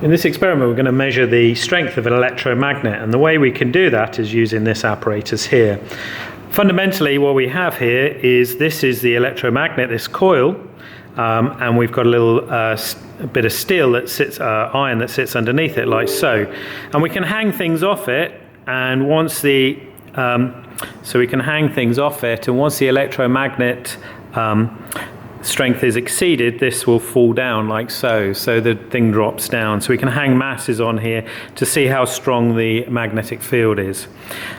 In this experiment we're going to measure the strength of an electromagnet, and the way we can do that is using this apparatus here. Fundamentally what we have here is this is the electromagnet, this coil, and we've got a little bit of steel that sits, iron that sits underneath it like so, and we can hang things off it, and once the so we can hang things off it, and once the electromagnet strength is exceeded, this will fall down like so, so the thing drops down. So we can hang masses on here to see how strong the magnetic field is.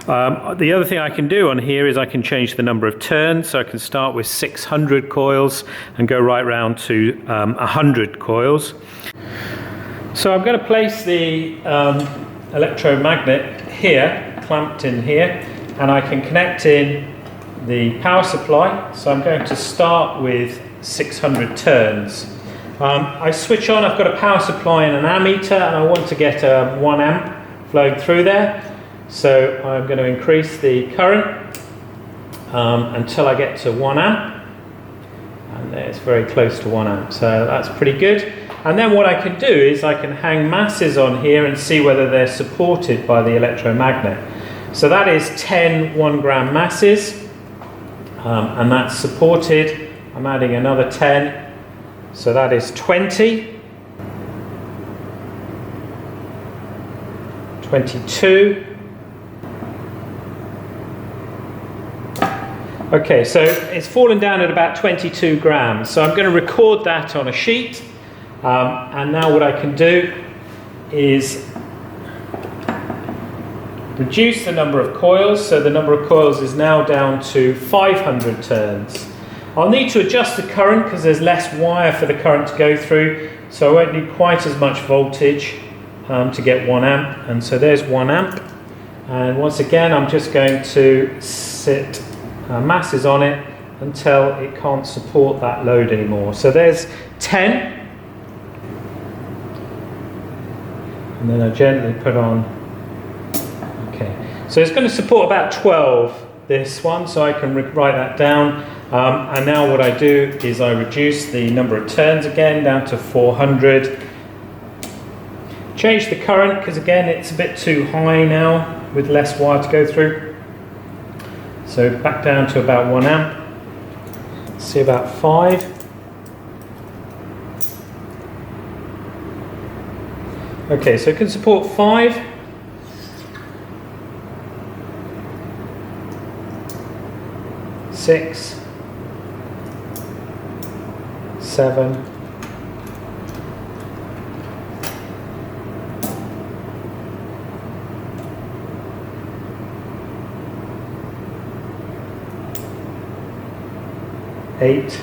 The other thing I can do on here is I can change the number of turns, so I can start with 600 coils and go right round to 100 coils. So I'm going to place the electromagnet here, clamped in here, and I can connect in the power supply. So I'm going to start with 600 turns. I switch on, I've got a power supply and an ammeter, and I want to get 1 amp flowing through there. So I'm going to increase the current until I get to 1 amp. And it's very close to 1 amp, so that's pretty good. And then what I can do is I can hang masses on here and see whether they're supported by the electromagnet. So that is 10 1-gram masses, and that's supported. I'm adding another 10, so that is 20, 22. Okay, so it's fallen down at about 22 grams. So I'm going to record that on a sheet, and now what I can do is reduce the number of coils. So the number of coils is now down to 500 turns. I'll need to adjust the current because there's less wire for the current to go through, so I won't need quite as much voltage to get 1 amp. And so there's 1 amp. And once again, I'm just going to sit masses on it until it can't support that load anymore. So there's 10. And then I gently put on. Okay, so it's going to support about 12, this one, so I can write that down. And now what I do is I reduce the number of turns again down to 400. Change the current because again it's a bit too high now with less wire to go through. So back down to about 1 amp. Let's see, about 5. Okay, so it can support 5. 6. 7, 8,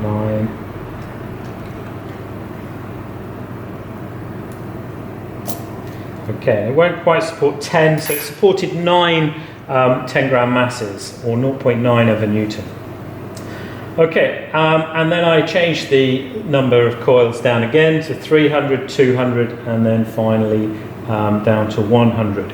9, okay, it won't quite support 10, so it supported 9 10-gram masses, or 0.9 of a newton. Okay, and then I changed the number of coils down again to 300, 200, and then finally down to 100.